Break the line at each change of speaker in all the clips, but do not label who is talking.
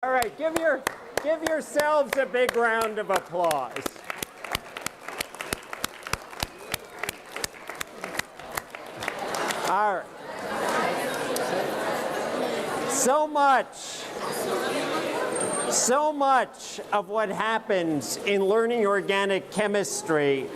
All right, give yourselves a big round of applause. All right. So much of what happens in learning organic chemistry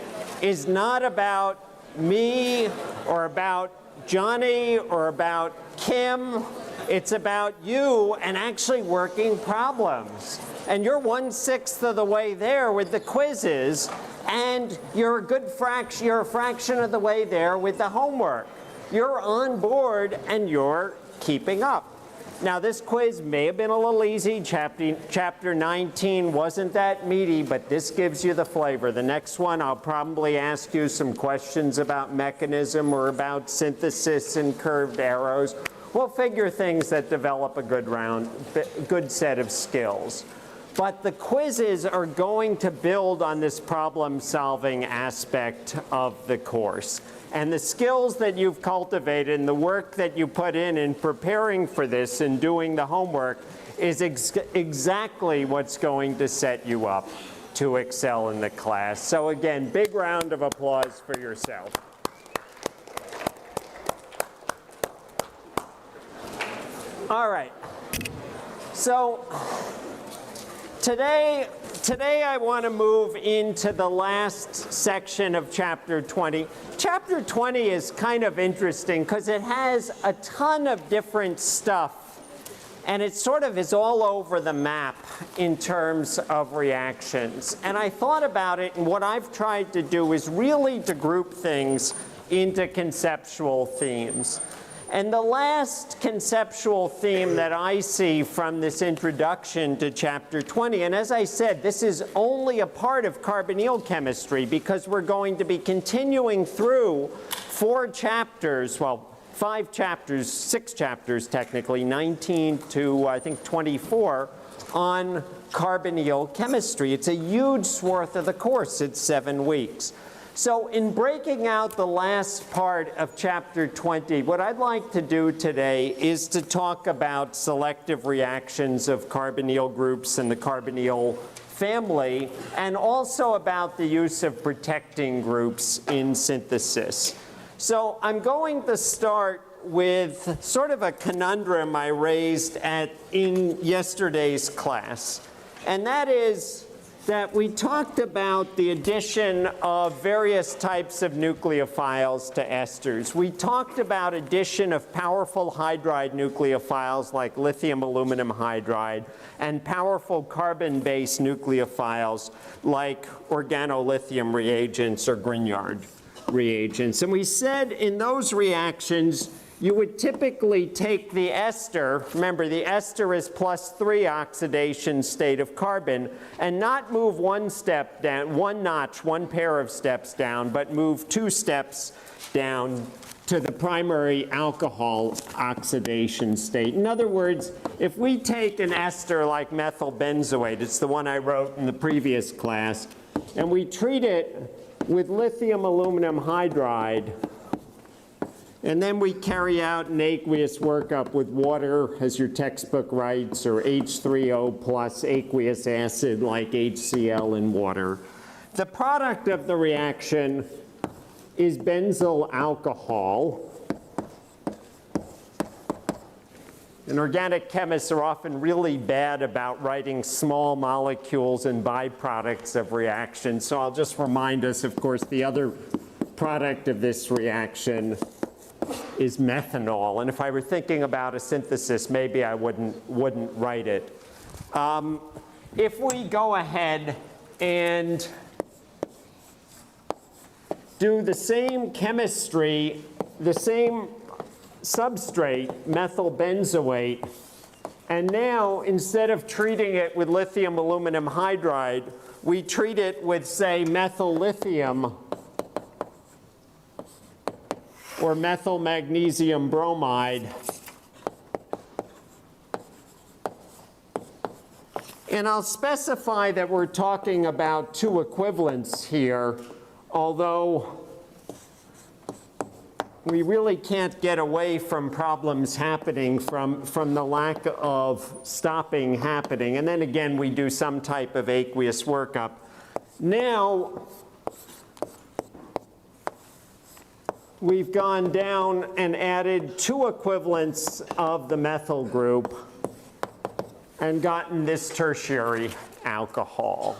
is not about me or about Johnny or about Kim. It's about you and actually working problems. And you're 1/6 of the way there with the quizzes, and you're a fraction of the way there with the homework. You're on board and you're keeping up. Now this quiz may have been a little easy. Chapter 19 wasn't that meaty, but this gives you the flavor. The next one I'll probably ask you some questions about mechanism or about synthesis and curved arrows. We'll figure things that develop a good set of skills. But the quizzes are going to build on this problem-solving aspect of the course. And the skills that you've cultivated and the work that you put in preparing for this and doing the homework is exactly what's going to set you up to excel in the class. So again, big round of applause for yourself. All right. So today I want to move into the last section of Chapter 20. Chapter 20 is kind of interesting because it has a ton of different stuff, and it sort of is all over the map in terms of reactions. And I thought about it, and what I've tried to do is really to group things into conceptual themes. And the last conceptual theme that I see from this introduction to Chapter 20, and as I said, this is only a part of carbonyl chemistry because we're going to be continuing through 4 chapters, well, 5 chapters, 6 chapters technically, 19 to I think 24, on carbonyl chemistry. It's a huge swath of the course. It's 7 weeks. So in breaking out the last part of Chapter 20, what I'd like to do today is to talk about selective reactions of carbonyl groups in the carbonyl family, and also about the use of protecting groups in synthesis. So I'm going to start with sort of a conundrum I raised in yesterday's class, and that is that we talked about the addition of various types of nucleophiles to esters. We talked about addition of powerful hydride nucleophiles like lithium aluminum hydride and powerful carbon-based nucleophiles like organolithium reagents or Grignard reagents. And we said in those reactions, you would typically take the ester, remember the ester is +3 oxidation state of carbon, and not move one step down, one notch, one pair of steps down, but move 2 steps down to the primary alcohol oxidation state. In other words, if we take an ester like methyl benzoate, it's the one I wrote in the previous class, and we treat it with lithium aluminum hydride, and then we carry out an aqueous workup with water, as your textbook writes, or H3O plus aqueous acid like HCl in water. The product of the reaction is benzyl alcohol. And organic chemists are often really bad about writing small molecules and byproducts of reactions. So I'll just remind us, of course, the other product of this reaction is methanol. And if I were thinking about a synthesis, maybe I wouldn't write it. If we go ahead and do the same chemistry, the same substrate, methyl benzoate, and now instead of treating it with lithium aluminum hydride, we treat it with, say, methyl lithium or methyl magnesium bromide. And I'll specify that we're talking about 2 equivalents here, although we really can't get away from problems happening from the lack of stopping happening. And then again, we do some type of aqueous workup. Now, we've gone down and added 2 equivalents of the methyl group and gotten this tertiary alcohol.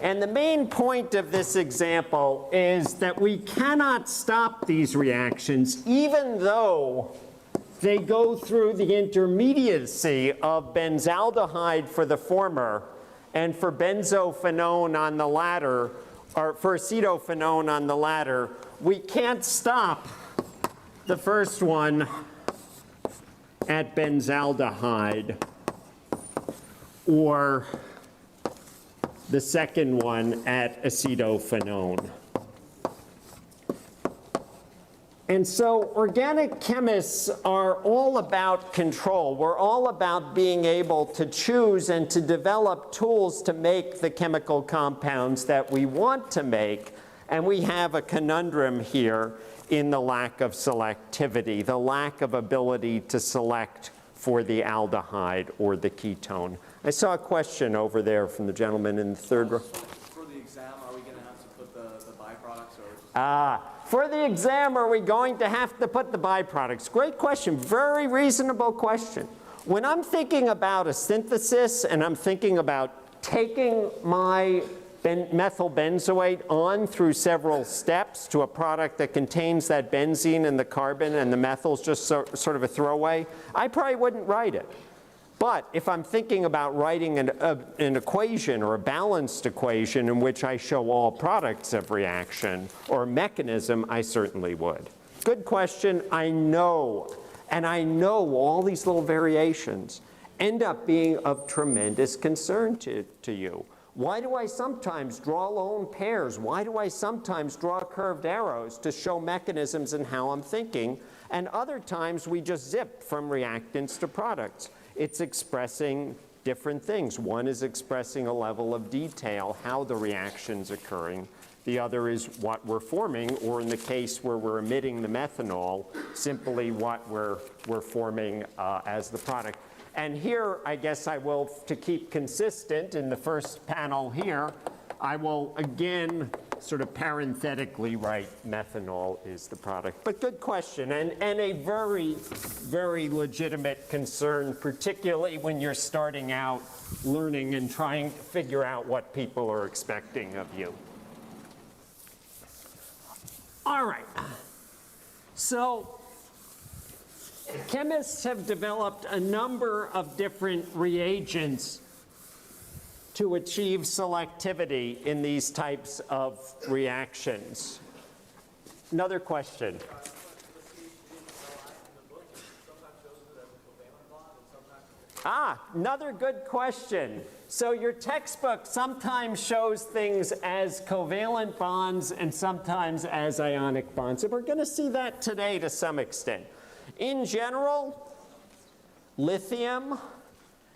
And the main point of this example is that we cannot stop these reactions even though they go through the intermediacy of benzaldehyde for the former and for benzophenone on the latter, or for acetophenone on the latter. We can't stop the first one at benzaldehyde or the second one at acetophenone. And so organic chemists are all about control. We're all about being able to choose and to develop tools to make the chemical compounds that we want to make. And we have a conundrum here in the lack of selectivity, the lack of ability to select for the aldehyde or the ketone. I saw a question over there from the gentleman in the third row.
For the exam, are we going to have to put the byproducts or just...
For the exam, are we going to have to put the byproducts? Great question, very reasonable question. When I'm thinking about a synthesis and I'm thinking about taking my methyl benzoate on through several steps to a product that contains that benzene and the carbon and the methyl's just sort of a throwaway, I probably wouldn't write it. But if I'm thinking about writing an equation or a balanced equation in which I show all products of reaction or mechanism, I certainly would. Good question. I know, and I know all these little variations end up being of tremendous concern to you. Why do I sometimes draw lone pairs? Why do I sometimes draw curved arrows to show mechanisms and how I'm thinking? And other times we just zip from reactants to products. It's expressing different things. One is expressing a level of detail, how the reaction's occurring. The other is what we're forming, or in the case where we're emitting the methanol, simply what we're forming as the product. And here, I guess I will, to keep consistent in the first panel here, I will again sort of parenthetically write methanol is the product. But good question, and a very, very legitimate concern, particularly when you're starting out learning and trying to figure out what people are expecting of you. All right, so chemists have developed a number of different reagents to achieve selectivity in these types of reactions. Another question. Another good question. So your textbook sometimes shows things as covalent bonds and sometimes as ionic bonds. And we're going to see that today to some extent. In general, lithium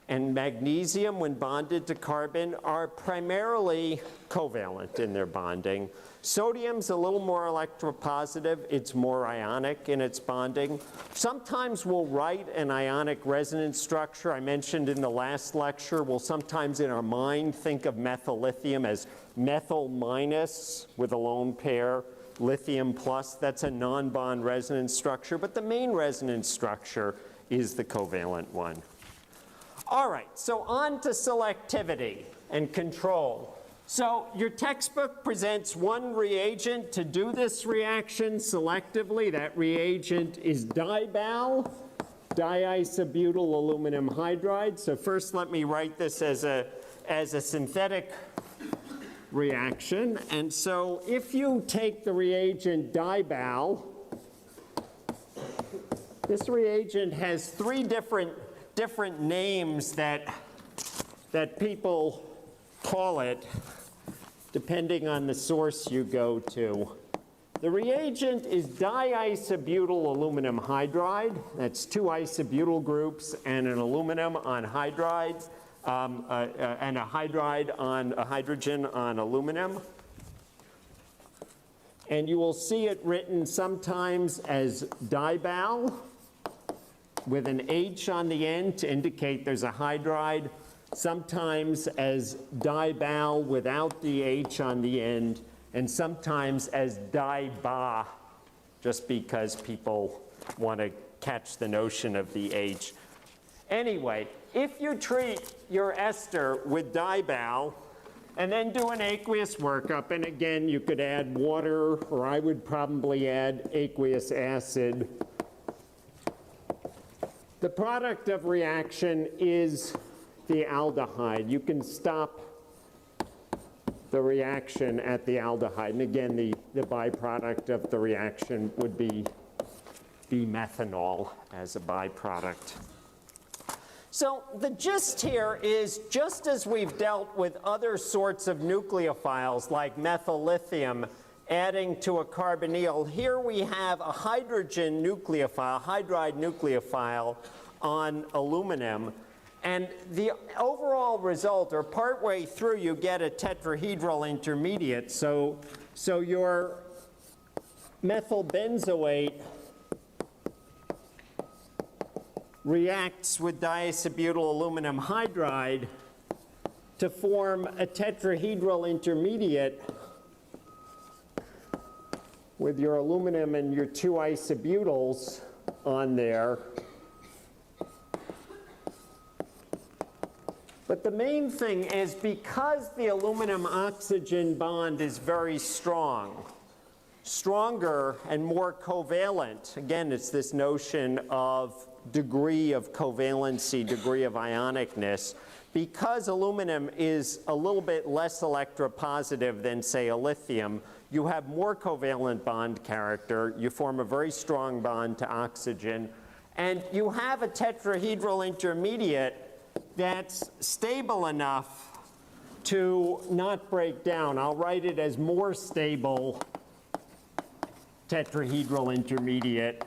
and magnesium, when bonded to carbon, are primarily covalent in their bonding. Sodium's a little more electropositive. It's more ionic in its bonding. Sometimes we'll write an ionic resonance structure. I mentioned in the last lecture, we'll sometimes in our mind think of methyl lithium as methyl minus with a lone pair, lithium plus. That's a non-bond resonance structure, but the main resonance structure is the covalent one. All right, so on to selectivity and control. So your textbook presents one reagent to do this reaction selectively. That reagent is dibal, diisobutyl aluminum hydride. So first let me write this as a synthetic reaction. And so if you take the reagent dibal, this reagent has three different names that people call it, depending on the source you go to. The reagent is diisobutyl aluminum hydride. That's two isobutyl groups and an aluminum on hydride, and a hydride on a hydrogen on aluminum. And you will see it written sometimes as dibal with an H on the end to indicate there's a hydride, sometimes as dibal without the H on the end, and sometimes as diba, just because people want to catch the notion of the H. Anyway, if you treat your ester with dibal and then do an aqueous workup, and again, you could add water, or I would probably add aqueous acid. The product of reaction is the aldehyde. You can stop the reaction at the aldehyde. And again, the byproduct of the reaction would be methanol as a byproduct. So the gist here is, just as we've dealt with other sorts of nucleophiles like methyl lithium adding to a carbonyl, here we have a hydrogen nucleophile, hydride nucleophile on aluminum. And the overall result, or partway through, you get a tetrahedral intermediate. So your methyl benzoate reacts with diisobutyl aluminum hydride to form a tetrahedral intermediate with your aluminum and your two isobutyls on there. But the main thing is, because the aluminum-oxygen bond is very strong, stronger and more covalent, again, it's this notion of degree of covalency, degree of ionicness, because aluminum is a little bit less electropositive than, say, a lithium, you have more covalent bond character, you form a very strong bond to oxygen, and you have a tetrahedral intermediate that's stable enough to not break down. I'll write it as more stable tetrahedral intermediate.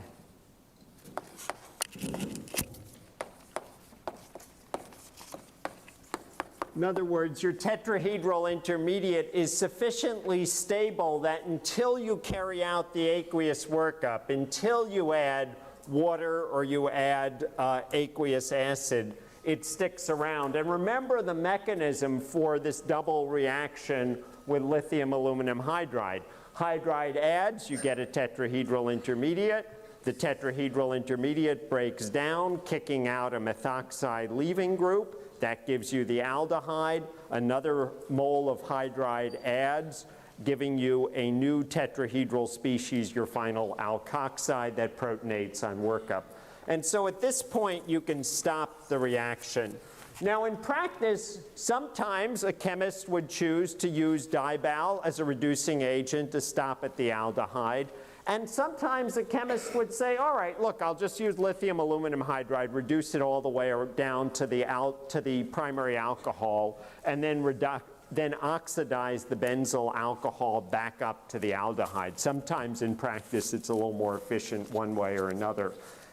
In other words, your tetrahedral intermediate is sufficiently stable that until you carry out the aqueous workup, until you add water or you add aqueous acid, it sticks around. And remember the mechanism for this double reaction with lithium aluminum hydride. Hydride adds, you get a tetrahedral intermediate. The tetrahedral intermediate breaks down, kicking out a methoxide leaving group. That gives you the aldehyde. Another mole of hydride adds, giving you a new tetrahedral species, your final alkoxide that protonates on workup. And so at this point, you can stop the reaction. Now, in practice, sometimes a chemist would choose to use dibal as a reducing agent to stop at the aldehyde. And sometimes a chemist would say, all right, look, I'll just use lithium aluminum hydride, reduce it all the way down to the primary alcohol, and then oxidize the benzyl alcohol back up to the aldehyde. Sometimes in practice, it's a little more efficient one way or another.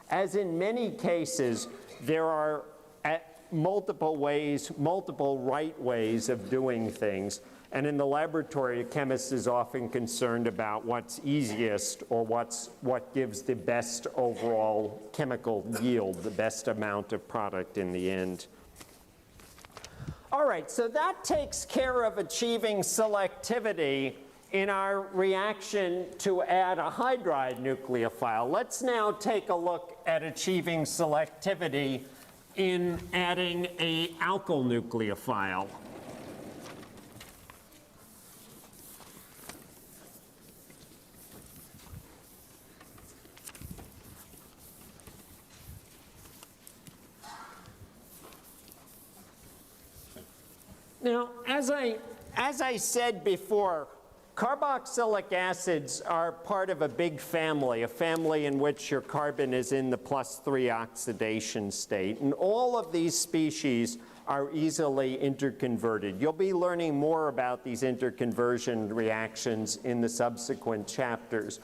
As in many cases, there are multiple ways, multiple right ways of doing things. And in the laboratory, a chemist is often concerned about what's easiest or what gives the best overall chemical yield, the best amount of product in the end. All right, so that takes care of achieving selectivity in our reaction to add a hydride nucleophile. Let's now take a look at achieving selectivity in adding an alkyl nucleophile. Now, as I said before, carboxylic acids are part of a big family, a family in which your carbon is in the +3 oxidation state. And all of these species are easily interconverted. You'll be learning more about these interconversion reactions in the subsequent chapters.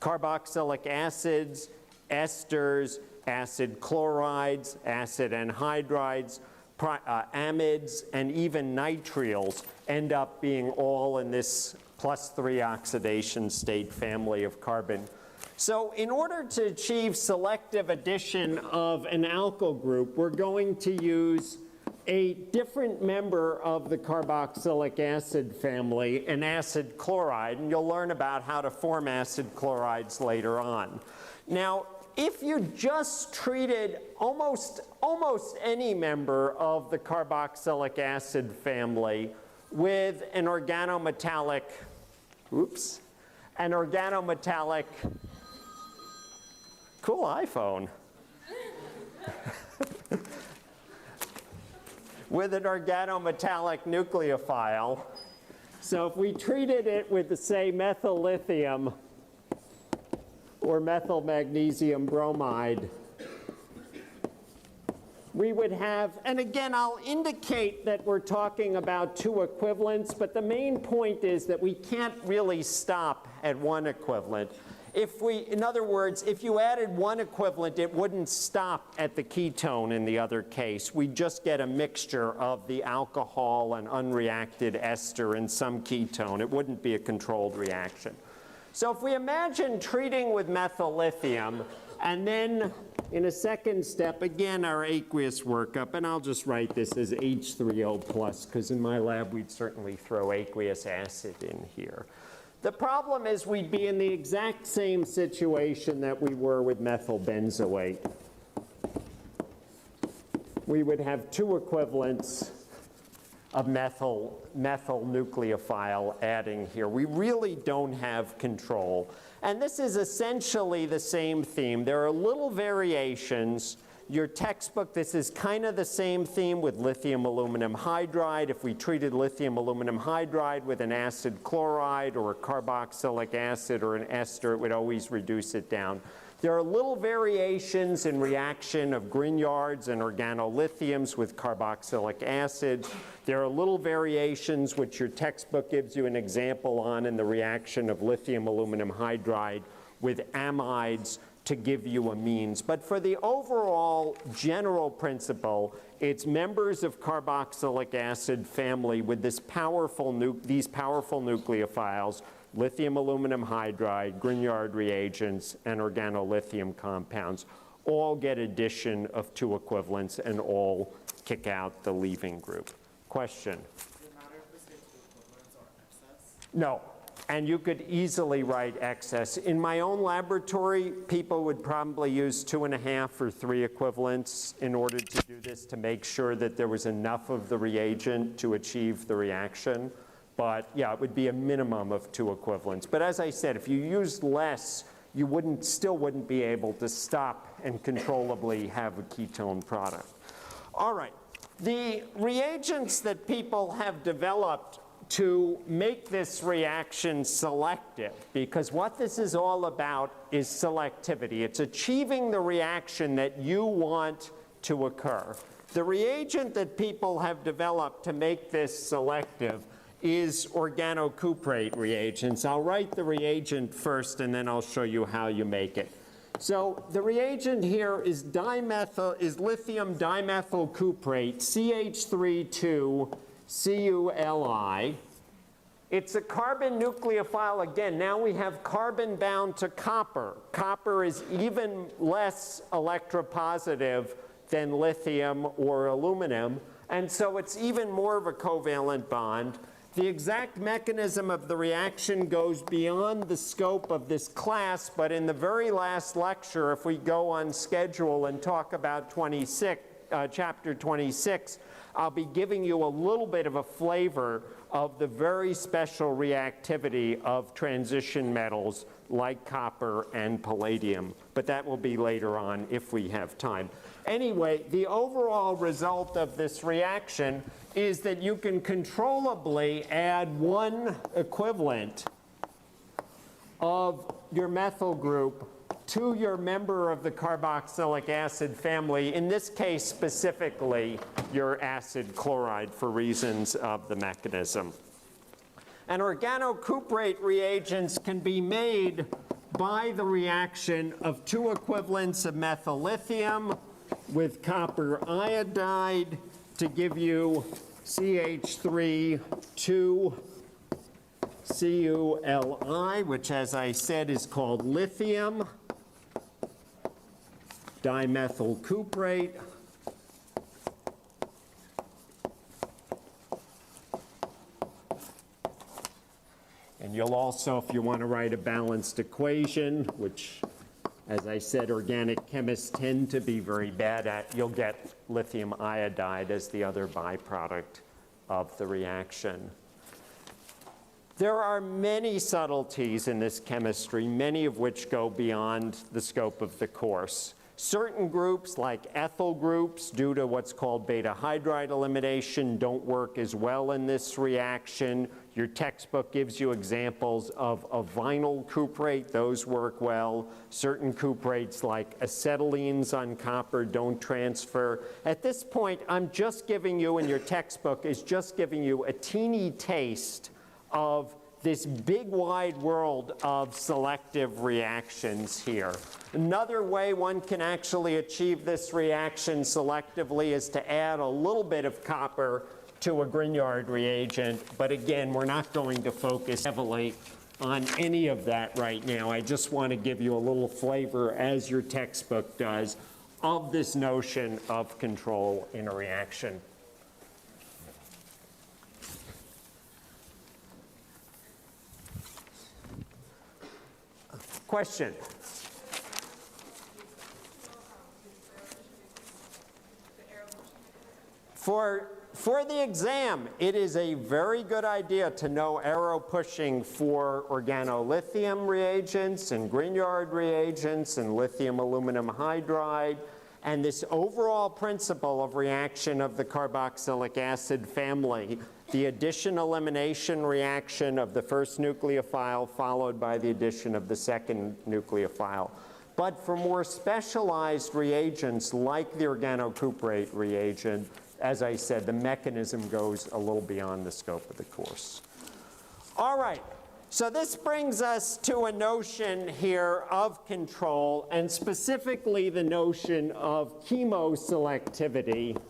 Carboxylic acids, esters, acid chlorides, acid anhydrides, amides, and even nitriles end up being all in this plus 3 oxidation state family of carbon. So in order to achieve selective addition of an alkyl group, we're going to use a different member of the carboxylic acid family, an acid chloride, and you'll learn about how to form acid chlorides later on. Now, if you just treated almost any member of the carboxylic acid family with an organometallic, cool iPhone, with an organometallic nucleophile. So if we treated it with, say, methyl lithium or methyl magnesium bromide, we would have, and again, I'll indicate that we're talking about 2 equivalents, but the main point is that we can't really stop at 1 equivalent. In other words, if you added 1 equivalent, it wouldn't stop at the ketone in the other case. We just get a mixture of the alcohol and unreacted ester and some ketone. It wouldn't be a controlled reaction. So if we imagine treating with methyl lithium, and then in a second step, again, our aqueous workup, and I'll just write this as H3O+, because in my lab we'd certainly throw aqueous acid in here. The problem is we'd be in the exact same situation that we were with methyl benzoate. We would have 2 equivalents of methyl nucleophile adding here. We really don't have control. And this is essentially the same theme. There are little variations. Your textbook, this is kind of the same theme with lithium aluminum hydride. If we treated lithium aluminum hydride with an acid chloride or a carboxylic acid or an ester, it would always reduce it down. There are little variations in reaction of Grignards and organolithiums with carboxylic acid. There are little variations which your textbook gives you an example on in the reaction of lithium aluminum hydride with amides to give you amines. But for the overall general principle, it's members of carboxylic acid family with these powerful nucleophiles, lithium aluminum hydride, Grignard reagents, and organolithium compounds, all get addition of 2 equivalents and all kick out the leaving group. Question?
Does it matter if this gets 2 equivalents or excess?
No. And you could easily write excess. In my own laboratory, people would probably use 2.5 or 3 equivalents in order to do this to make sure that there was enough of the reagent to achieve the reaction. But yeah, it would be a minimum of 2 equivalents. But as I said, if you used less, you still wouldn't be able to stop and controllably have a ketone product. All right, the reagents that people have developed to make this reaction selective, because what this is all about is selectivity. It's achieving the reaction that you want to occur. The reagent that people have developed to make this selective is organocuprate reagents. I'll write the reagent first and then I'll show you how you make it. So the reagent here is lithium dimethyl cuprate, CH3,2CuLi. It's a carbon nucleophile again. Now we have carbon bound to copper. Copper is even less electropositive than lithium or aluminum, and so it's even more of a covalent bond. The exact mechanism of the reaction goes beyond the scope of this class, but in the very last lecture, if we go on schedule and talk about chapter 26, I'll be giving you a little bit of a flavor of the very special reactivity of transition metals like copper and palladium, but that will be later on if we have time. Anyway, the overall result of this reaction is that you can controllably add 1 equivalent of your methyl group to your member of the carboxylic acid family, in this case specifically your acid chloride for reasons of the mechanism. And organocuprate reagents can be made by the reaction of 2 equivalents of methyl lithium with copper iodide to give you CH3,2 CuLi, which as I said is called lithium dimethyl cuprate. And you'll also, if you want to write a balanced equation, which, as I said, organic chemists tend to be very bad at, you'll get lithium iodide as the other byproduct of the reaction. There are many subtleties in this chemistry, many of which go beyond the scope of the course. Certain groups, like ethyl groups, due to what's called beta hydride elimination, don't work as well in this reaction. Your textbook gives you examples of a vinyl cuprate. Those work well. Certain cuprates, like acetylenes on copper, don't transfer. At this point, I'm just giving you, in your textbook, is just giving you a teeny taste of this big wide world of selective reactions here. Another way one can actually achieve this reaction selectively is to add a little bit of copper to a Grignard reagent, but again, we're not going to focus heavily on any of that right now. I just want to give you a little flavor, as your textbook does, of this notion of control in a reaction. Question? For the exam, it is a very good idea to know arrow pushing for organolithium reagents and Grignard reagents and lithium aluminum hydride. And this overall principle of reaction of the carboxylic acid family, the addition-elimination reaction of the first nucleophile followed by the addition of the second nucleophile. But for more specialized reagents like the organocuprate reagent, as I said, the mechanism goes a little beyond the scope of the course. All right. So this brings us to a notion here of control, and specifically the notion of chemoselectivity.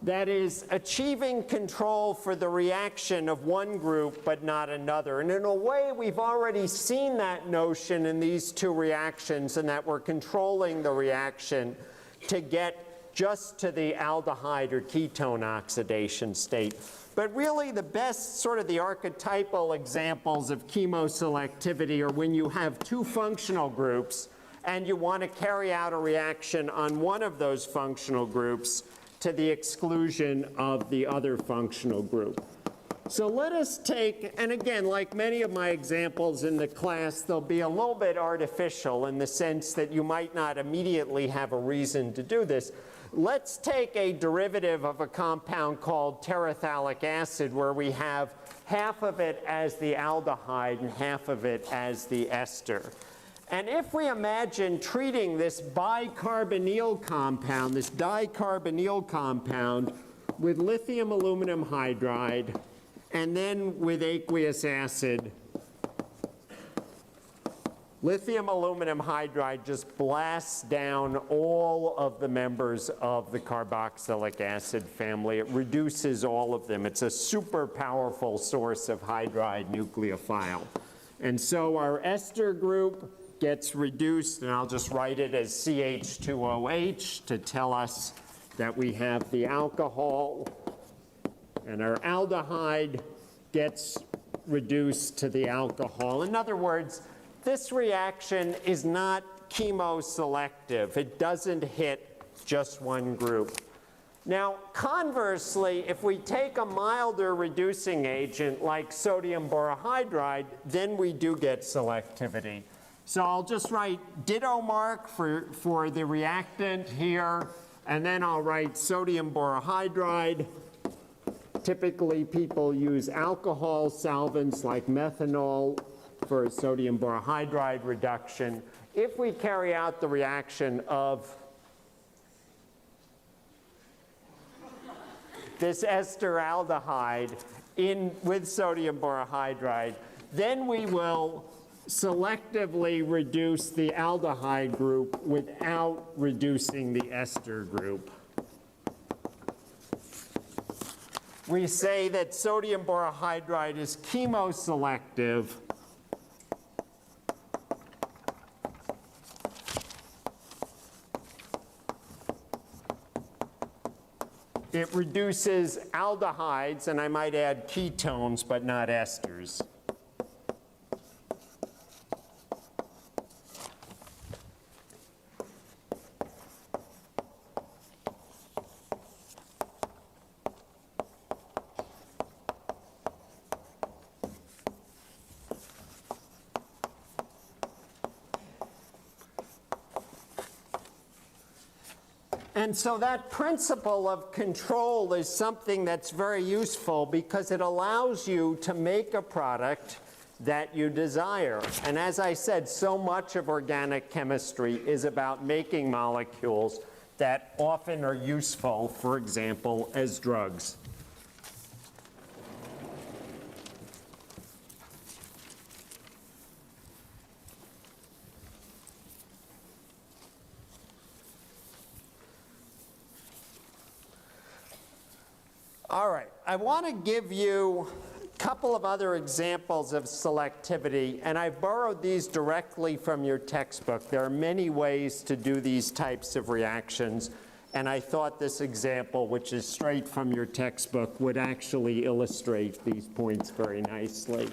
That is, achieving control for the reaction of one group but not another. And in a way, we've already seen that notion in these two reactions, and that we're controlling the reaction to get just to the aldehyde or ketone oxidation state. But really the best, sort of the archetypal examples of chemoselectivity are when you have two functional groups and you want to carry out a reaction on one of those functional groups to the exclusion of the other functional group. So let us take, and again, like many of my examples in the class, they'll be a little bit artificial in the sense that you might not immediately have a reason to do this. Let's take a derivative of a compound called terephthalic acid, where we have half of it as the aldehyde and half of it as the ester. And if we imagine treating this bicarbonyl compound, this dicarbonyl compound, with lithium aluminum hydride, and then with aqueous acid, lithium aluminum hydride just blasts down all of the members of the carboxylic acid family. It reduces all of them. It's a super powerful source of hydride nucleophile. And so our ester group gets reduced, and I'll just write it as CH2OH to tell us that we have the alcohol, and our aldehyde gets reduced to the alcohol. In other words, this reaction is not chemoselective. It doesn't hit just one group. Now, conversely, if we take a milder reducing agent like sodium borohydride, then we do get selectivity. So I'll just write ditto mark for the reactant here, and then I'll write sodium borohydride. Typically, people use alcohol solvents like methanol for sodium borohydride reduction. If we carry out the reaction of this ester aldehyde with sodium borohydride, then we will selectively reduce the aldehyde group without reducing the ester group. we say that sodium borohydride is chemoselective it reduces aldehydes, and I might add ketones, but not esters. And so that principle of control is something that's very useful because it allows you to make a product that you desire. And as I said, so much of organic chemistry is about making molecules that often are useful, for example, as drugs. All right, I want to give you a couple of other examples of selectivity, and I've borrowed these directly from your textbook. There are many ways to do these types of reactions, and I thought this example, which is straight from your textbook, would actually illustrate these points very nicely.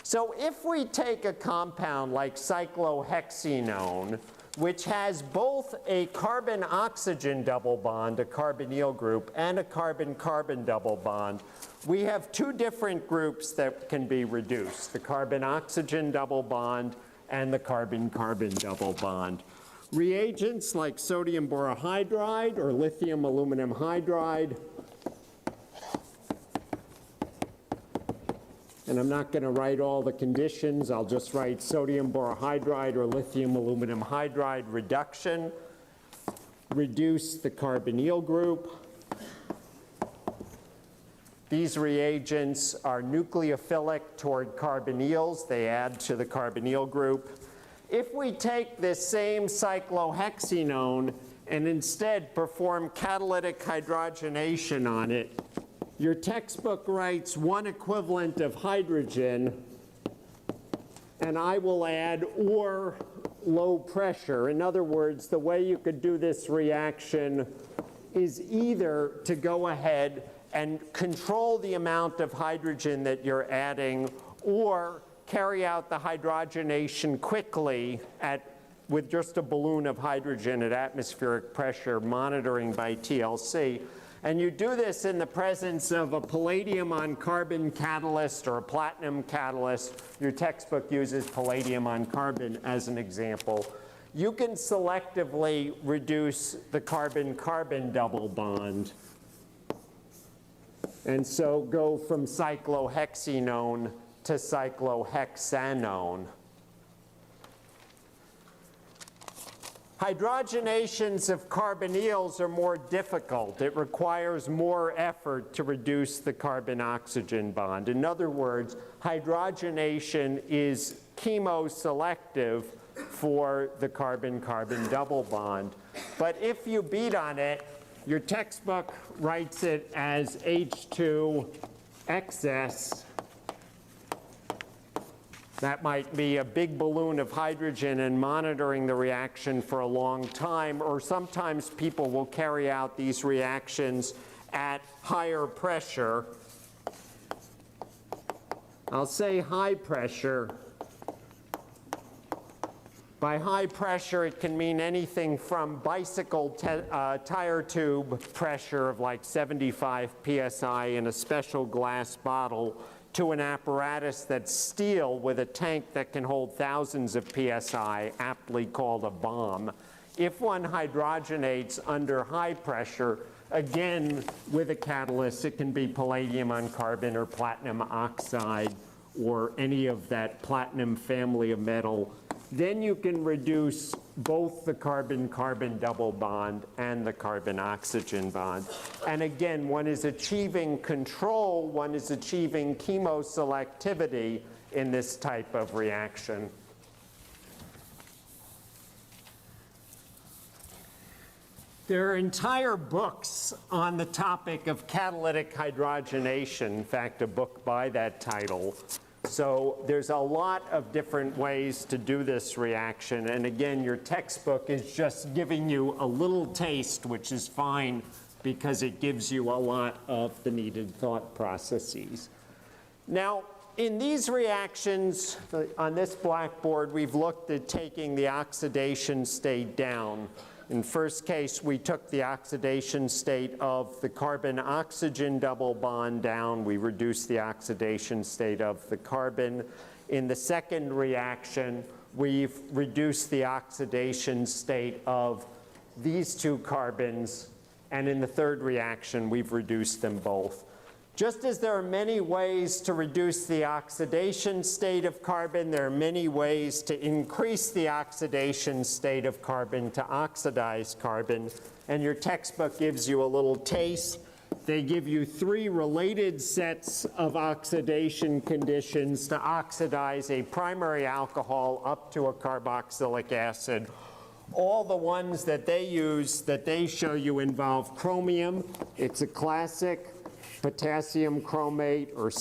So if we take a compound like cyclohexenone, which has both a carbon-oxygen double bond, a carbonyl group, and a carbon-carbon double bond, we have two different groups that can be reduced, the carbon-oxygen double bond and the carbon-carbon double bond. Reagents like sodium borohydride or lithium aluminum hydride, and I'm not going to write all the conditions. I'll just write sodium borohydride or lithium aluminum hydride reduction. Reduce the carbonyl group. These reagents are nucleophilic toward carbonyls. They add to the carbonyl group. If we take this same cyclohexenone and instead perform catalytic hydrogenation on it, your textbook writes one equivalent of hydrogen, and I will add or low pressure. In other words, the way you could do this reaction is either to go ahead and control the amount of hydrogen that you're adding, or carry out the hydrogenation quickly with just a balloon of hydrogen at atmospheric pressure, monitoring by TLC. And you do this in the presence of a palladium on carbon catalyst or a platinum catalyst. Your textbook uses palladium on carbon as an example. You can selectively reduce the carbon-carbon double bond. And so go from cyclohexenone to cyclohexanone. Hydrogenations of carbonyls are more difficult. It requires more effort to reduce the carbon-oxygen bond. In other words, hydrogenation is chemoselective for the carbon-carbon double bond. But if you beat on it, your textbook writes it as H2 excess. That might be a big balloon of hydrogen and monitoring the reaction for a long time, or sometimes people will carry out these reactions at higher pressure. I'll say high pressure. By high pressure, it can mean anything from bicycle tire tube pressure of like 75 psi in a special glass bottle to an apparatus that's steel with a tank that can hold thousands of psi, aptly called a bomb. If one hydrogenates under high pressure, again with a catalyst, it can be palladium on carbon or platinum oxide or any of that platinum family of metal, then you can reduce both the carbon-carbon double bond and the carbon-oxygen bond. And again, one is achieving control, one is achieving chemoselectivity in this type of There are entire books on the topic of catalytic hydrogenation. In fact, a book by that title. So there's a lot of different ways to do this reaction. And again, your textbook is just giving you a little taste, which is fine because it gives you a lot of the needed thought processes. Now, in these reactions, on this blackboard, we've looked at taking the oxidation state down. In the first case, we took the oxidation state of the carbon-oxygen double bond down. We reduced the oxidation state of the carbon. In the second reaction, we've reduced the oxidation state of these two carbons. And in the third reaction, we've reduced them both. Just as there are many ways to reduce the oxidation state of carbon, there are many ways to increase the oxidation state of carbon to oxidize carbon. And your textbook gives you a little taste. They give you 3 related sets of oxidation conditions to oxidize a primary alcohol up to a carboxylic acid. All the ones that they use, that they show you, involve chromium. It's a classic potassium chromate or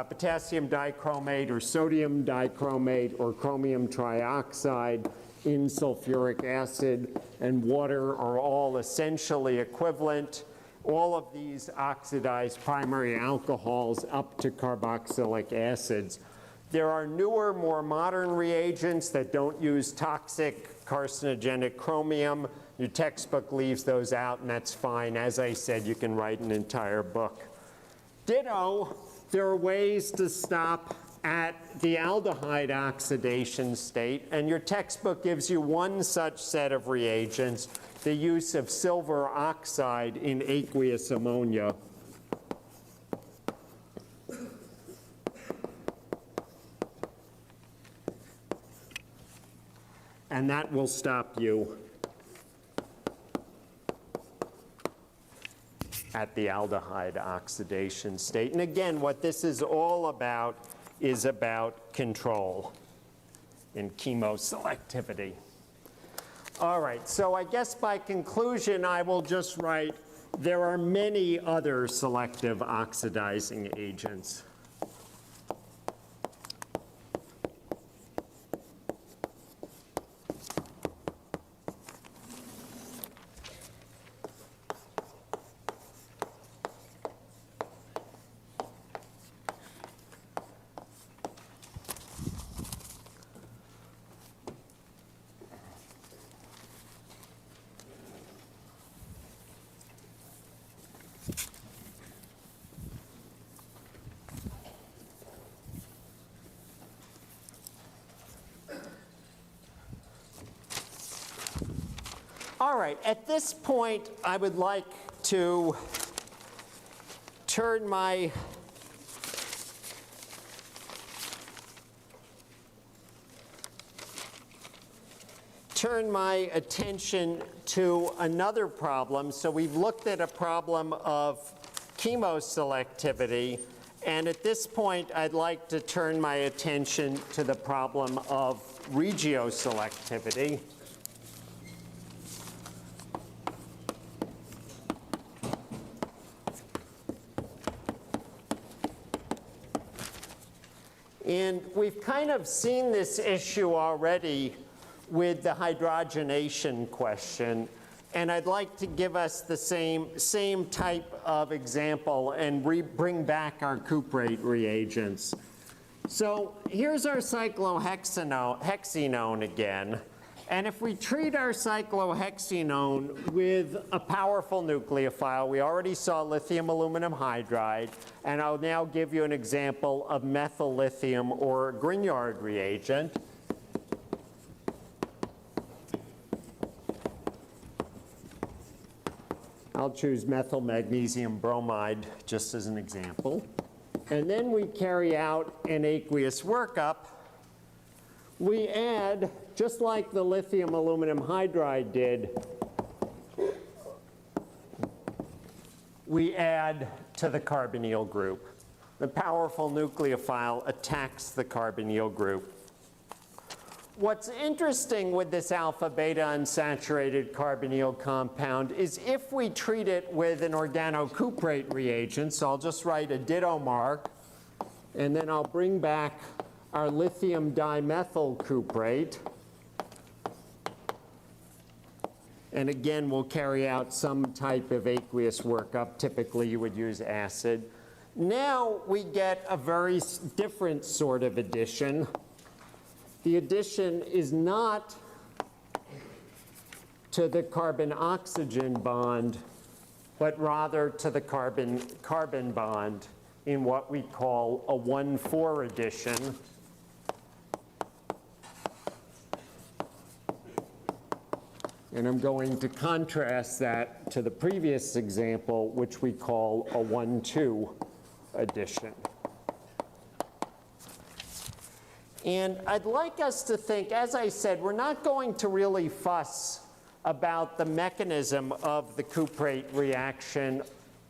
potassium dichromate or sodium dichromate or chromium trioxide in sulfuric acid and water are all essentially equivalent. All of these oxidize primary alcohols up to carboxylic acids. There are newer, more modern reagents that don't use toxic carcinogenic chromium. Your textbook leaves those out, and that's fine. As I said, you can write an entire book. Ditto, there are ways to stop at the aldehyde oxidation state, and your textbook gives you one such set of reagents, the use of silver oxide in aqueous ammonia. And that will stop you at the aldehyde oxidation state. And again, what this is all about is about control in chemoselectivity. All right, so I guess by conclusion, I will just write, there are many other selective oxidizing agents. All right, at this point, I would like to turn my attention to another problem. So we've looked at a problem of chemoselectivity, and at this point, I'd like to turn my attention to the problem of regioselectivity. And we've kind of seen this issue already with the hydrogenation question. And I'd like to give us the same type of example and bring back our cuprate reagents. So here's our cyclohexenone again. And if we treat our cyclohexenone with a powerful nucleophile, we already saw lithium aluminum hydride, and I'll now give you an example of methyl lithium or Grignard reagent. I'll choose methyl magnesium bromide just as an example. And then we carry out an aqueous workup. We add, just like the lithium aluminum hydride did, we add to the carbonyl group. The powerful nucleophile attacks the carbonyl group. what's interesting with this alpha-beta unsaturated carbonyl compound is if we treat it with an organocuprate reagent, so I'll just write a ditto mark, and then I'll bring back our lithium dimethyl cuprate. And again, we'll carry out some type of aqueous workup. Typically, you would use acid. Now we get a very different sort of addition. The addition is not to the carbon-oxygen bond, but rather to the carbon-carbon bond in what we call a 1,4 addition. And I'm going to contrast that to the previous example, which we call a 1,2 addition. And I'd like us to think, as I said, we're not going to really fuss about the mechanism of the cuprate reaction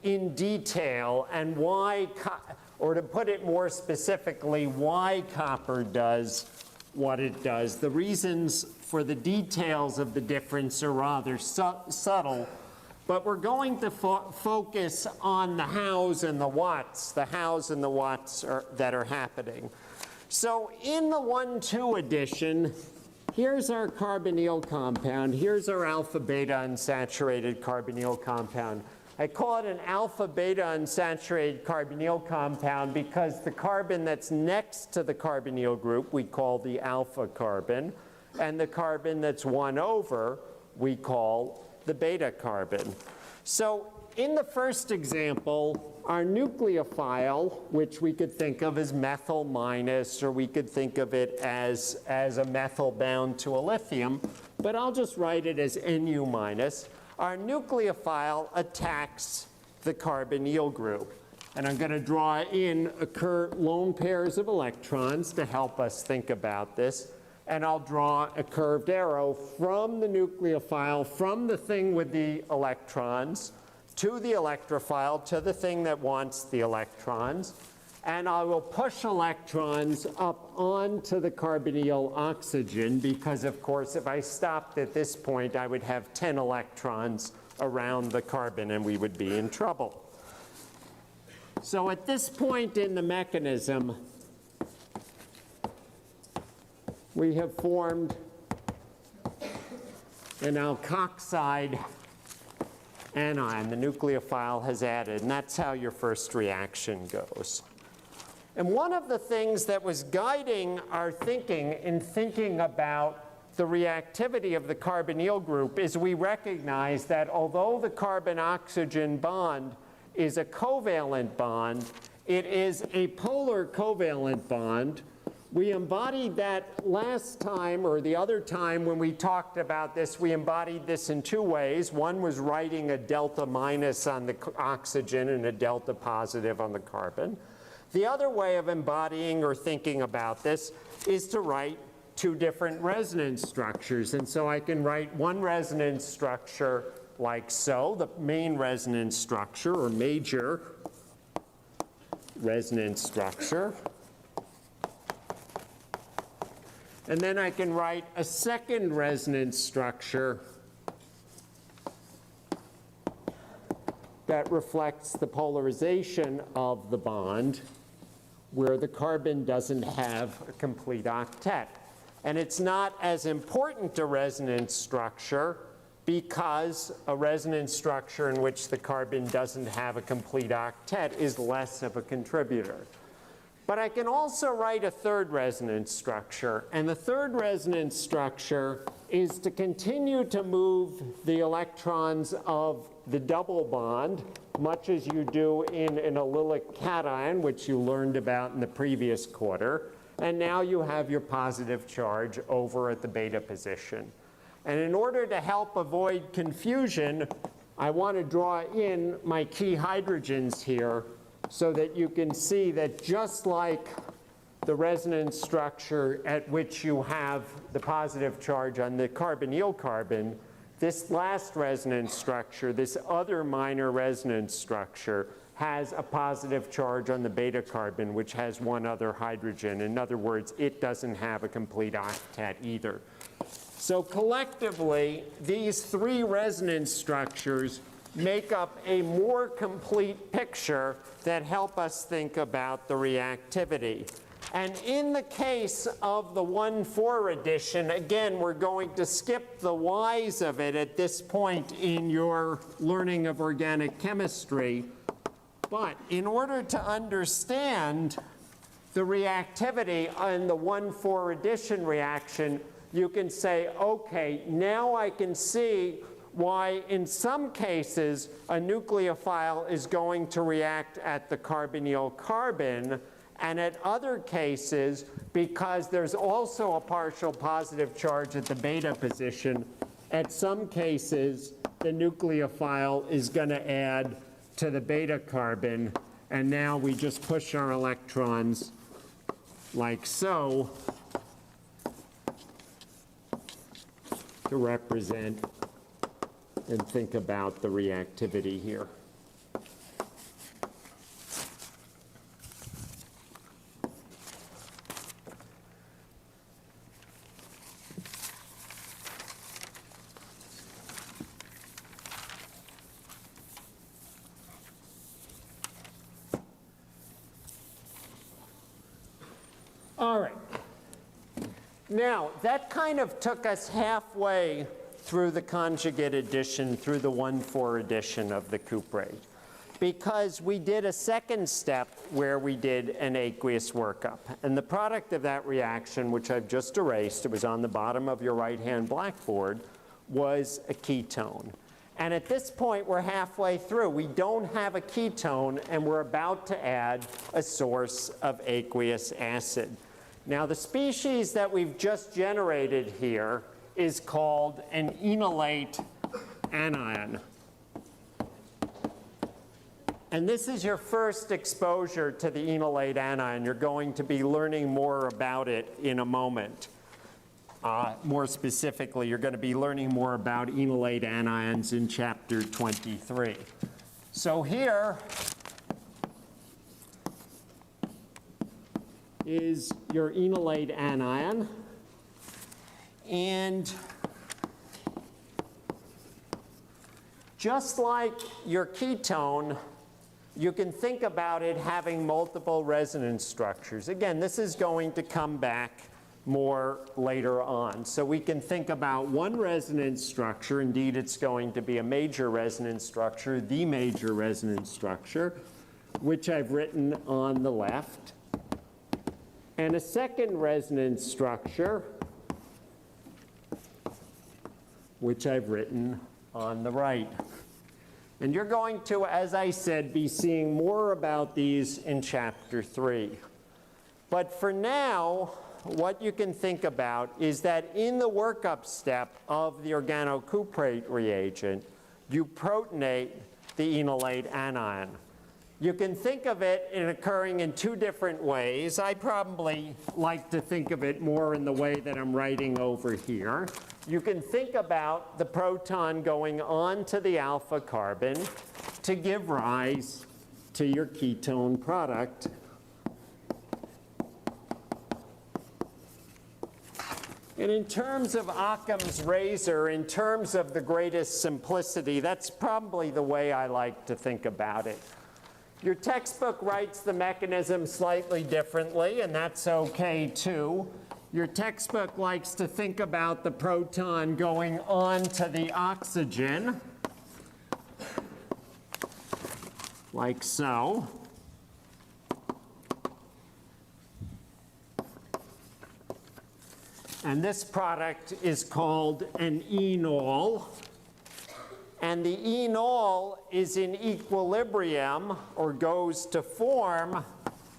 in detail and why, or to put it more specifically, why copper does what it does. The reasons for the details of the difference are rather subtle, but we're going to focus on the hows and the whats, that are happening. So in the 1,2 addition, here's our carbonyl compound. Here's our alpha-beta unsaturated carbonyl compound. I call it an alpha-beta unsaturated carbonyl compound because the carbon that's next to the carbonyl group we call the alpha carbon, and the carbon that's 1 over we call the beta carbon. So in the first example, our nucleophile, which we could think of as methyl minus, or we could think of it as a methyl bound to a lithium, but I'll just write it as Nu minus. Our nucleophile attacks the carbonyl group. And I'm going to draw in lone pairs of electrons to help us think about this. And I'll draw a curved arrow from the nucleophile, from the thing with the electrons, to the electrophile, to the thing that wants the electrons. And I will push electrons up onto the carbonyl oxygen because, of course, if I stopped at this point, I would have 10 electrons around the carbon and we would be in trouble. So at this point in the mechanism, we have formed an alkoxide anion. The nucleophile has added, and that's how your first reaction goes. And one of the things that was guiding our thinking in thinking about the reactivity of the carbonyl group is we recognize that although the carbon-oxygen bond is a covalent bond, it is a polar covalent bond. We embodied that last time, or the other time when we talked about this, we embodied this in 2 ways. One was writing a delta minus on the oxygen and a delta positive on the carbon. The other way of embodying or thinking about this is to write 2 different resonance structures. And so I can write one resonance structure like so, the main resonance structure or major resonance structure. And then I can write a second resonance structure that reflects the polarization of the bond where the carbon doesn't have a complete octet. And it's not as important a resonance structure because a resonance structure in which the carbon doesn't have a complete octet is less of a contributor. But I can also write a third resonance structure. And the third resonance structure is to continue to move the electrons of the double bond, much as you do in an allylic cation, which you learned about in the previous quarter. And now you have your positive charge over at the beta position. And in order to help avoid confusion, I want to draw in my key hydrogens here so that you can see that just like the resonance structure at which you have the positive charge on the carbonyl carbon, this last resonance structure, this other minor resonance structure, has a positive charge on the beta carbon, which has one other hydrogen. In other words, it doesn't have a complete octet either. So collectively, these three resonance structures make up a more complete picture that help us think about the reactivity. And in the case of the 1,4 addition, again, we're going to skip the whys of it at this point in your learning of organic chemistry. But in order to understand the reactivity in the 1,4 addition reaction, you can say, okay, now I can see why in some cases a nucleophile is going to react at the carbonyl carbon, and at other cases, because there's also a partial positive charge at the beta position, at some cases the nucleophile is going to add to the beta carbon, and now we just push our electrons like so to represent and think about the reactivity here. All right. Now, that kind of took us halfway through the conjugate addition, through the 1,4 addition of the cuprate, because we did a second step where we did an aqueous workup. And the product of that reaction, which I've just erased, it was on the bottom of your right-hand blackboard, was a ketone. And at this point, we're halfway through. We don't have a ketone, and we're about to add a source of aqueous acid. Now, the species that we've just generated here is called an enolate anion. And this is your first exposure to the enolate anion. You're going to be learning more about it in a moment. More specifically, you're going to be learning more about enolate anions in chapter 23. So here is your enolate anion. And just like your ketone, you can think about it having multiple resonance structures. Again, this is going to come back more later on. So we can think about one resonance structure. Indeed, it's going to be a major resonance structure, the major resonance structure, which I've written on the left. And a second resonance structure, which I've written on the right. And you're going to, as I said, be seeing more about these in chapter 3. But for now, what you can think about is that in the workup step of the organocuprate reagent, you protonate the enolate anion. You can think of it in occurring in two different ways. I probably like to think of it more in the way that I'm writing over here. You can think about the proton going on to the alpha carbon to give rise to your ketone product. And in terms of Occam's razor, in terms of the greatest simplicity, that's probably the way I like to think about it. Your textbook writes the mechanism slightly differently, and that's okay too. Your textbook likes to think about the proton going on to the oxygen, like so. And this product is called an enol. And the enol is in equilibrium, or goes to form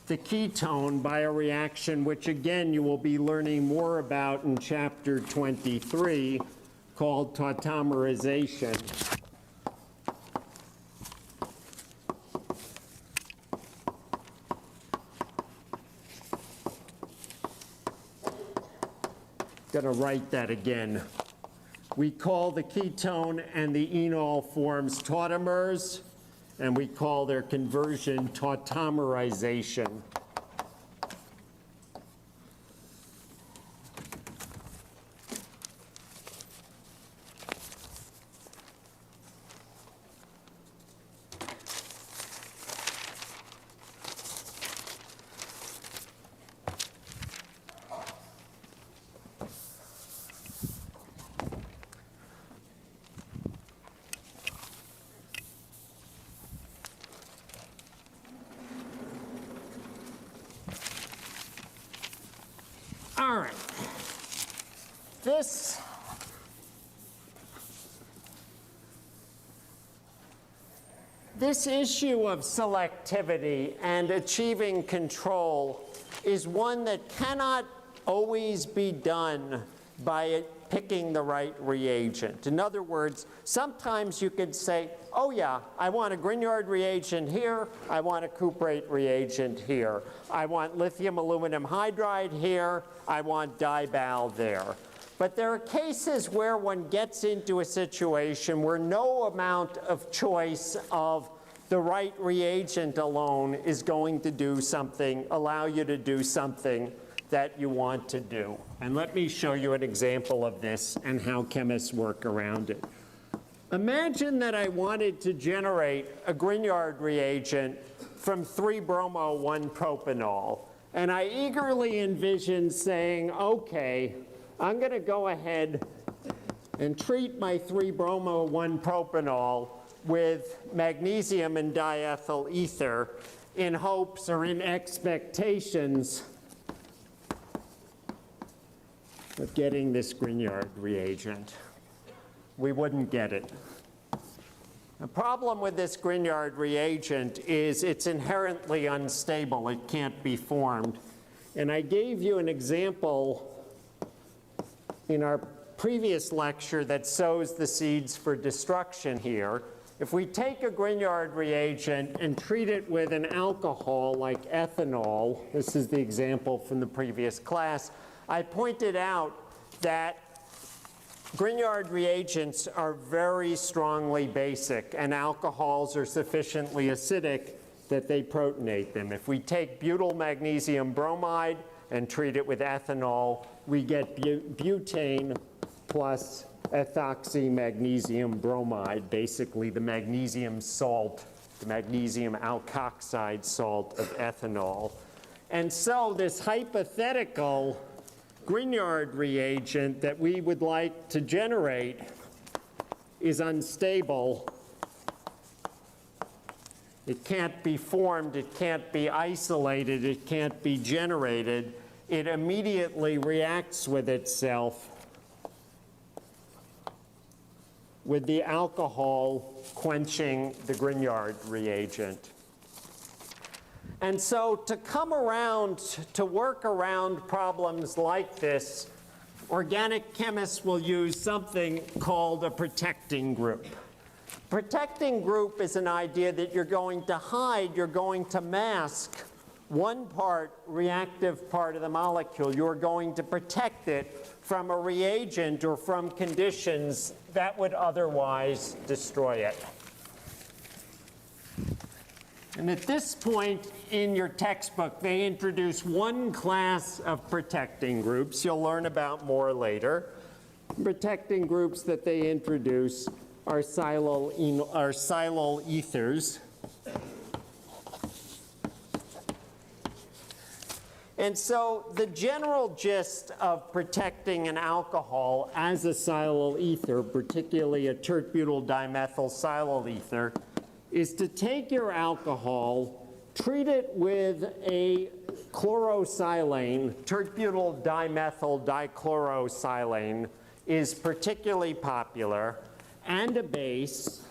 the ketone by a reaction which, again, you will be learning more about in chapter 23, called tautomerization. Going to write that again. We call the ketone and the enol forms tautomers, and we call their conversion tautomerization. All right, this issue of selectivity and achieving control is one that cannot always be done by picking the right reagent. In other words, sometimes you could say, oh yeah, I want a Grignard reagent here, I want a cuprate reagent here, I want lithium aluminum hydride here, I want dibal there. But there are cases where one gets into a situation where no amount of choice of the right reagent alone is going to do something, allow you to do something that you want to do. And let me show you an example of this and how chemists work around it. Imagine that I wanted to generate a Grignard reagent from 3-bromo-1-propanol. And I eagerly envisioned saying, okay, I'm going to go ahead and treat my 3-bromo-1-propanol with magnesium and diethyl ether in hopes or in expectations of getting this Grignard reagent. We wouldn't get it. The problem with this Grignard reagent is it's inherently unstable. It can't be formed. And I gave you an example in our previous lecture that sows the seeds for destruction here. If we take a Grignard reagent and treat it with an alcohol like ethanol, this is the example from the previous class, I pointed out that Grignard reagents are very strongly basic, and alcohols are sufficiently acidic that they protonate them. If we take butyl magnesium bromide and treat it with ethanol, we get butane plus ethoxy magnesium bromide, basically the magnesium salt, the magnesium alkoxide salt of ethanol. And so this hypothetical Grignard reagent that we would like to generate is unstable. It can't be formed, it can't be isolated, it can't be generated. It immediately reacts with itself with the alcohol quenching the Grignard reagent. And so to come around, to work around problems like this, organic chemists will use something called a protecting group. Protecting group is an idea that you're going to hide, you're going to mask one reactive part of the molecule. You're going to protect it from a reagent or from conditions that would otherwise destroy it. And at this point in your textbook, they introduce one class of protecting groups. You'll learn about more later. Protecting groups that they introduce are silyl ethers. And so the general gist of protecting an alcohol as a silyl ether, particularly a tert-butyl dimethyl silyl ether, is to take your alcohol, treat it with a chlorosilane, tert-butyl dimethyl dichlorosilane is particularly popular, and a base.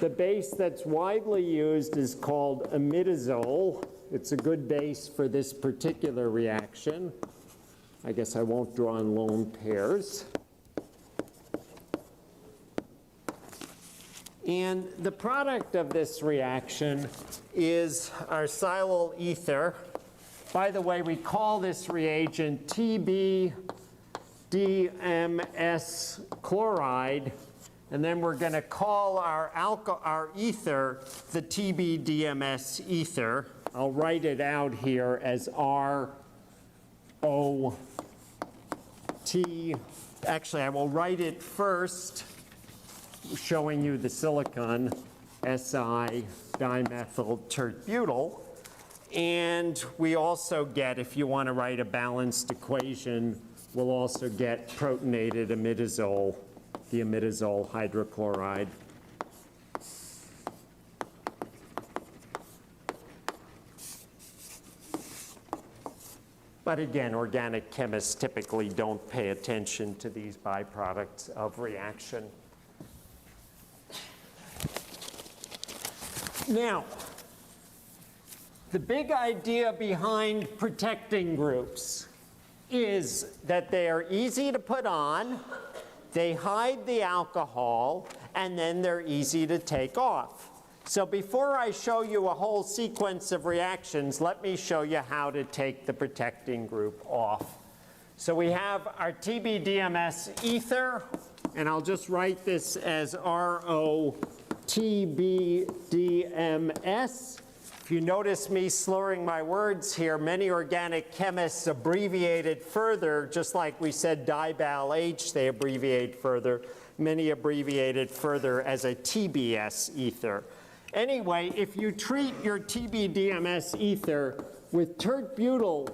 The base that's widely used is called imidazole. It's a good base for this particular reaction. I guess I won't draw in lone pairs. And the product of this reaction is our silyl ether. By the way, we call this reagent TBDMS chloride. And then we're going to call our ether the TBDMS ether. I'll write it out here as ROT. Actually, I will write it first, showing you the silicon, Si-dimethyl tert-butyl. And we also get, if you want to write a balanced equation, we'll also get protonated imidazole, the imidazole hydrochloride. But again, organic chemists typically don't pay attention to these byproducts of reaction. Now, the big idea behind protecting groups is that they are easy to put on, they hide the alcohol, and then they're easy to take off. So before I show you a whole sequence of reactions, let me show you how to take the protecting group off. So we have our TBDMS ether, and I'll just write this as ROTBDMS. If you notice me slurring my words here, many organic chemists abbreviate it further, just like we said dibal-H, they abbreviate further. Many abbreviate it further as a TBS ether. Anyway, if you treat your TBDMS ether with tetrabutyl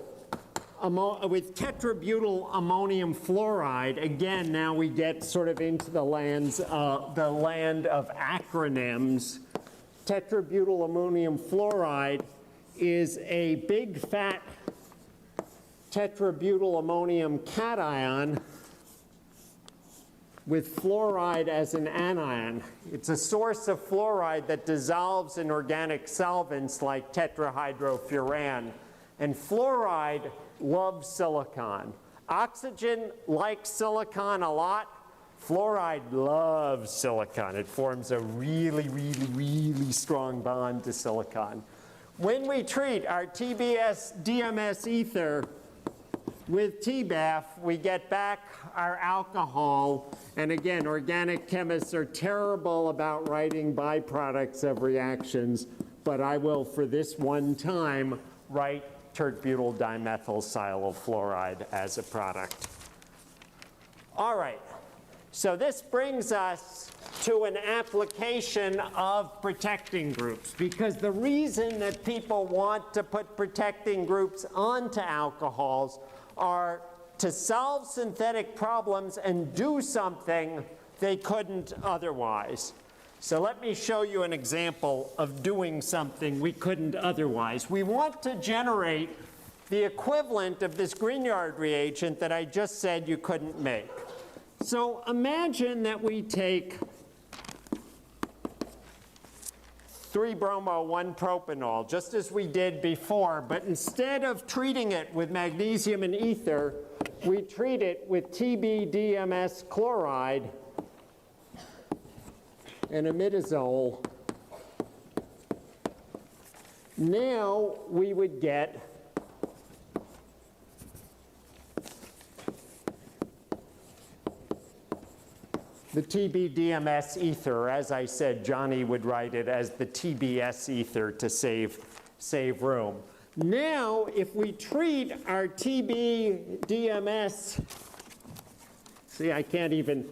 ammonium fluoride, again, now we get sort of into the land of acronyms. Tetrabutyl ammonium fluoride is a big fat tetrabutyl ammonium cation with fluoride as an anion. It's a source of fluoride that dissolves in organic solvents like tetrahydrofuran. And fluoride loves silicon. Oxygen likes silicon a lot. Fluoride loves silicon. It forms a really, really, really strong bond to silicon. When we treat our TBS-DMS ether with TBAF, we get back our alcohol. And again, organic chemists are terrible about writing byproducts of reactions, but I will, for this one time, write tert-butyl dimethyl silyl as a product. All right. So this brings us to an application of protecting groups, because the reason that people want to put protecting groups onto alcohols are to solve synthetic problems and do something they couldn't otherwise. So let me show you an example of doing something we couldn't otherwise. We want to generate the equivalent of this Grignard reagent that I just said you couldn't make. So imagine that we take 3-bromo-1-propanol, just as we did before, but instead of treating it with magnesium and ether, we treat it with TBDMS chloride and imidazole. Now we would get the TBDMS ether. As I said, Johnny would write it as the TBS ether to save room. Now, if we treat our TBDMS, see, I can't even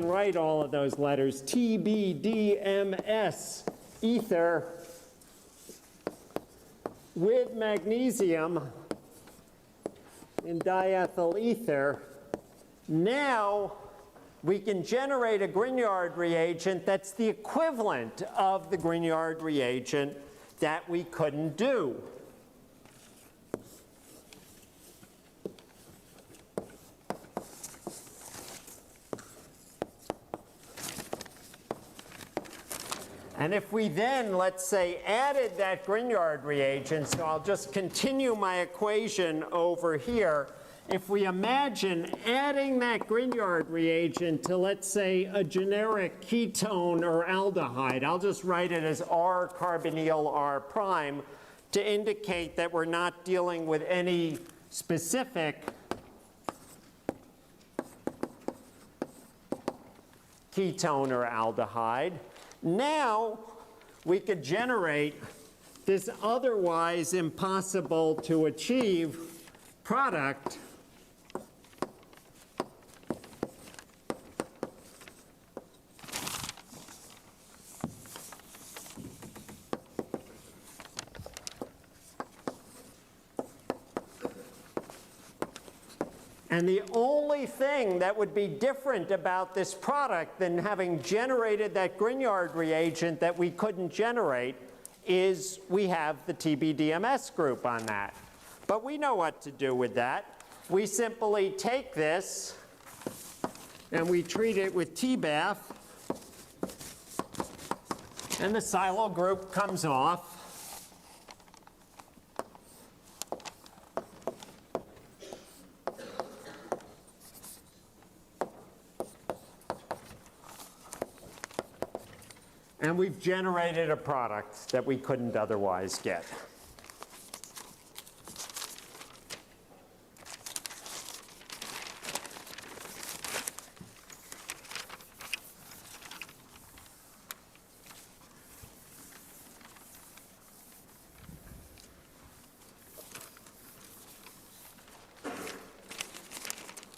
write all of those letters, TBDMS ether with magnesium in diethyl ether, now we can generate a Grignard reagent that's the equivalent of the Grignard reagent that we couldn't do. And if we then, let's say, added that Grignard reagent, so I'll just continue my equation over here. If we imagine adding that Grignard reagent to, let's say, a generic ketone or aldehyde, I'll just write it as R-carbonyl R prime to indicate that we're not dealing with any specific ketone or aldehyde. Now we could generate this otherwise impossible to achieve product and the only thing that would be different about this product than having generated that Grignard reagent that we couldn't generate is we have the TBDMS group on that. But we know what to do with that. We simply take this and we treat it with TBAF, and the silyl group comes off. And we've generated a product that we couldn't otherwise get.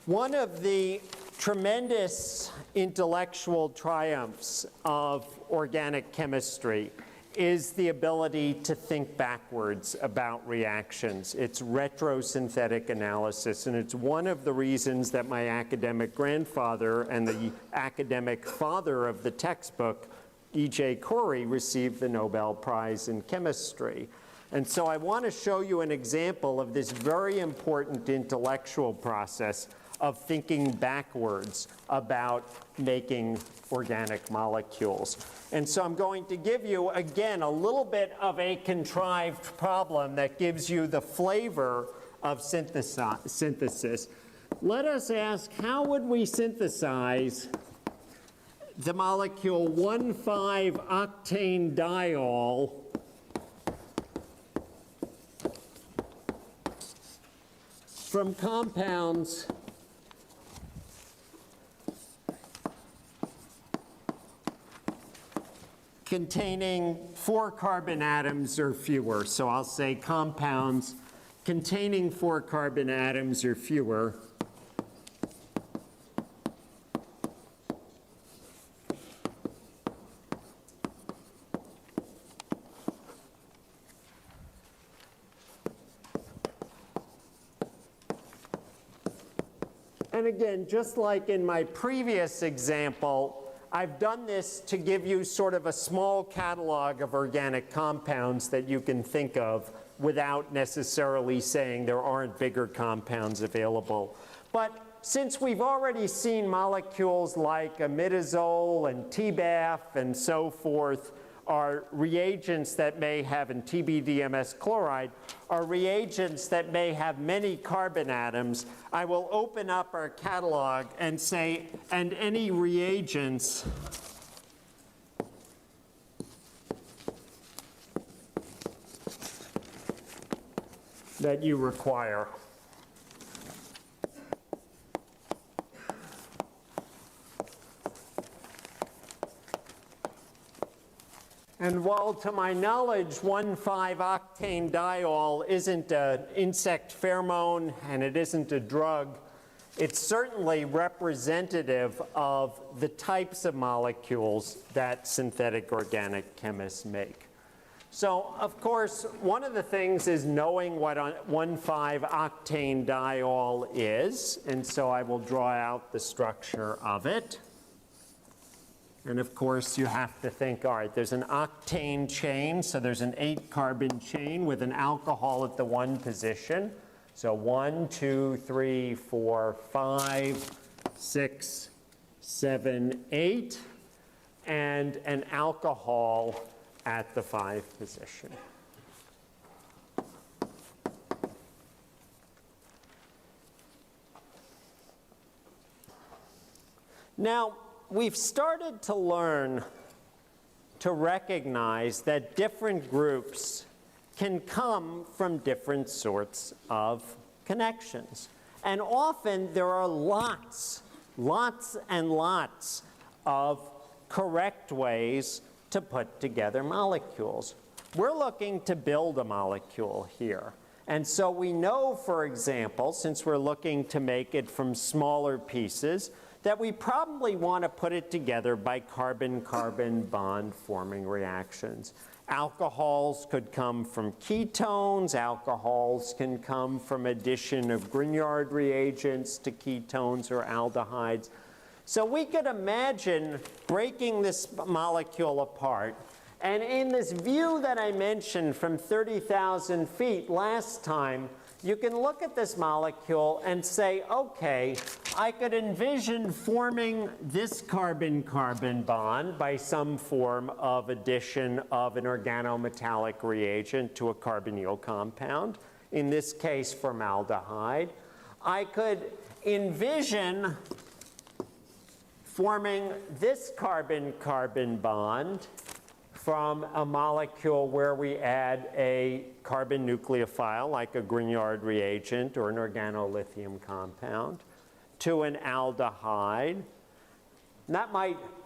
One of the tremendous intellectual triumphs of organic chemistry is the ability to think backwards about reactions. It's retrosynthetic analysis, and it's one of the reasons that my academic grandfather and the academic father of the textbook, E.J. Corey, received the Nobel Prize in chemistry. And so I want to show you an example of this very important intellectual process of thinking backwards about making organic molecules. And so I'm going to give you, again, a little bit of a contrived problem that gives you the flavor of synthesis. Let us ask, how would we synthesize the molecule 1,5-octane diol from compounds containing 4 carbon atoms or fewer. So I'll say compounds containing 4 carbon atoms or fewer. And again, just like in my previous example, I've done this to give you sort of a small catalog of organic compounds that you can think of without necessarily saying there aren't bigger compounds available. But since we've already seen molecules like imidazole and TBAF and so forth are reagents that may have, in TBDMS chloride, are reagents that may have many carbon atoms, I will open up our catalog and say, and any reagents that you require. And while to my knowledge 1,5-octane diol isn't an insect pheromone and it isn't a drug, it's certainly representative of the types of molecules that synthetic organic chemists make. So, of course, one of the things is knowing what 1,5-octane diol is, and so I will draw out the structure of it. And of course, you have to think, all right, there's an octane chain, so there's an 8-carbon chain with an alcohol at the 1 position. So 1, 2, 3, 4, 5, 6, 7, 8, and an alcohol at the 5 position. Now, we've started to learn to recognize that different groups can come from different sorts of connections. And often there are lots and lots of correct ways to put together molecules. We're looking to build a molecule here. And so we know, for example, since we're looking to make it from smaller pieces, that we probably want to put it together by carbon-carbon bond-forming reactions. Alcohols could come from ketones. Alcohols can come from addition of Grignard reagents to ketones or aldehydes. So we could imagine breaking this molecule apart. And in this view that I mentioned from 30,000 feet last time, you can look at this molecule and say, okay, I could envision forming this carbon-carbon bond by some form of addition of an organometallic reagent to a carbonyl compound, in this case formaldehyde. I could envision forming this carbon-carbon bond from a molecule where we add a carbon nucleophile, like a Grignard reagent or an organolithium compound, to an aldehyde.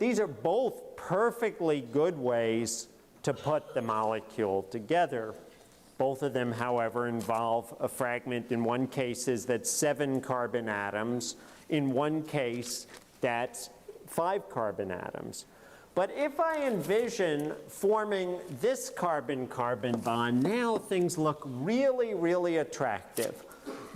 These are both perfectly good ways to put the molecule together. Both of them, however, involve a fragment. In one case, that's 7 carbon atoms. In one case, that's 5 carbon atoms. But if I envision forming this carbon-carbon bond, now things look really, really attractive.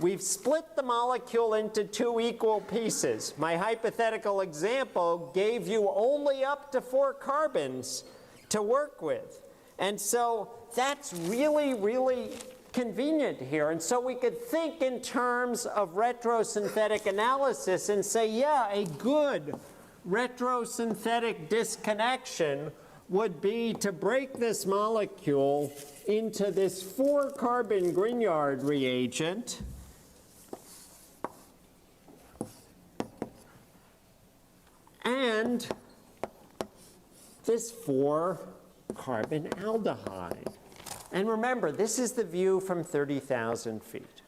We've split the molecule into 2 equal pieces. My hypothetical example gave you only up to 4 carbons to work with. And so that's really, really convenient here. And so we could think in terms of retrosynthetic analysis and say, yeah, a good retrosynthetic disconnection would be to break this molecule into this 4-carbon Grignard reagent and this 4-carbon aldehyde. And remember, this is the view from 30,000 feet.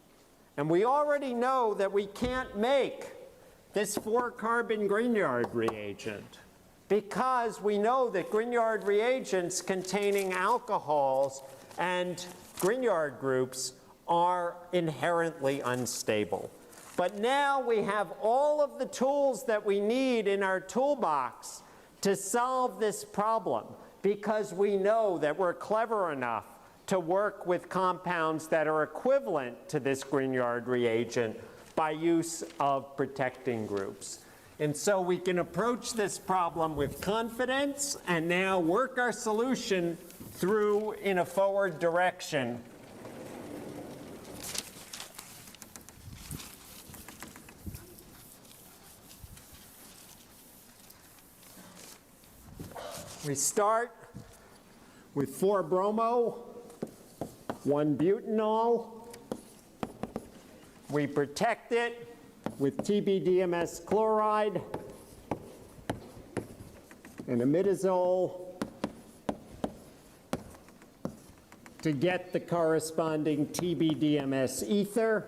And we already know that we can't make this 4-carbon Grignard reagent because we know that Grignard reagents containing alcohols and Grignard groups are inherently unstable. But now we have all of the tools that we need in our toolbox to solve this problem because we know that we're clever enough to work with compounds that are equivalent to this Grignard reagent by use of protecting groups. And so we can approach this problem with confidence and now work our solution through in a forward direction. We start with 4-bromo, 1-butanol. We protect it with TBDMS chloride and imidazole to get the corresponding TBDMS ether.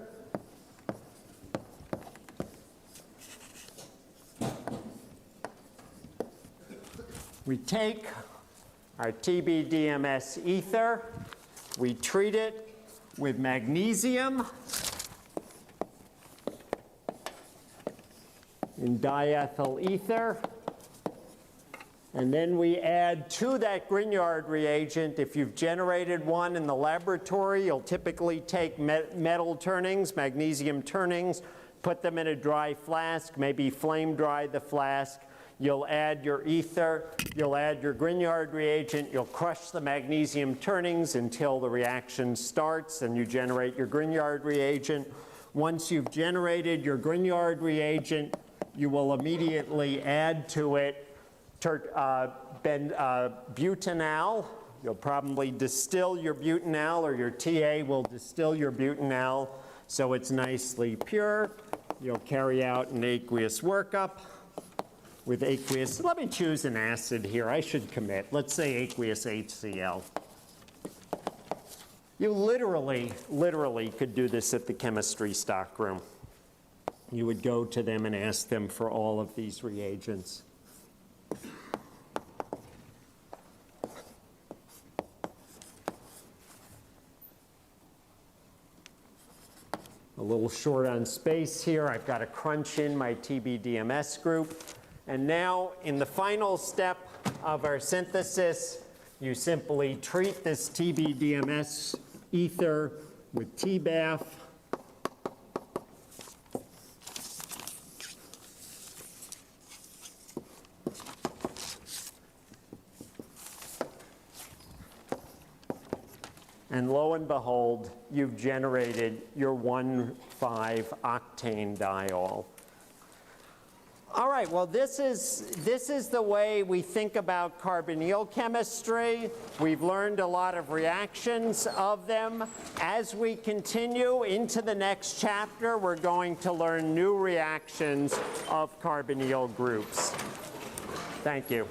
We take our TBDMS ether, we treat it with magnesium in diethyl ether, and then we add to that Grignard reagent. If you've generated one in the laboratory, you'll typically take metal turnings, magnesium turnings, put them in a dry flask, maybe flame dry the flask. You'll add your ether, you'll add your Grignard reagent, you'll crush the magnesium turnings until the reaction starts and you generate your Grignard reagent. Once you've generated your Grignard reagent, you will immediately add to it butanal. You'll probably distill your butanal, or your TA will distill your butanal so it's nicely pure. You'll carry out an aqueous workup with aqueous. Let me choose an acid here. I should commit. Let's say aqueous HCl. You literally could do this at the chemistry stockroom. You would go to them and ask them for all of these reagents. little short on space here. I've got to crunch in my TBDMS group. And now, in the final step of our synthesis, you simply treat this TBDMS ether with TBAF. And lo and behold, you've generated your 1,5-octane diol. All right, well, this is the way we think about carbonyl chemistry. We've learned a lot of reactions of them. As we continue into the next chapter, we're going to learn new reactions of carbonyl groups. Thank you.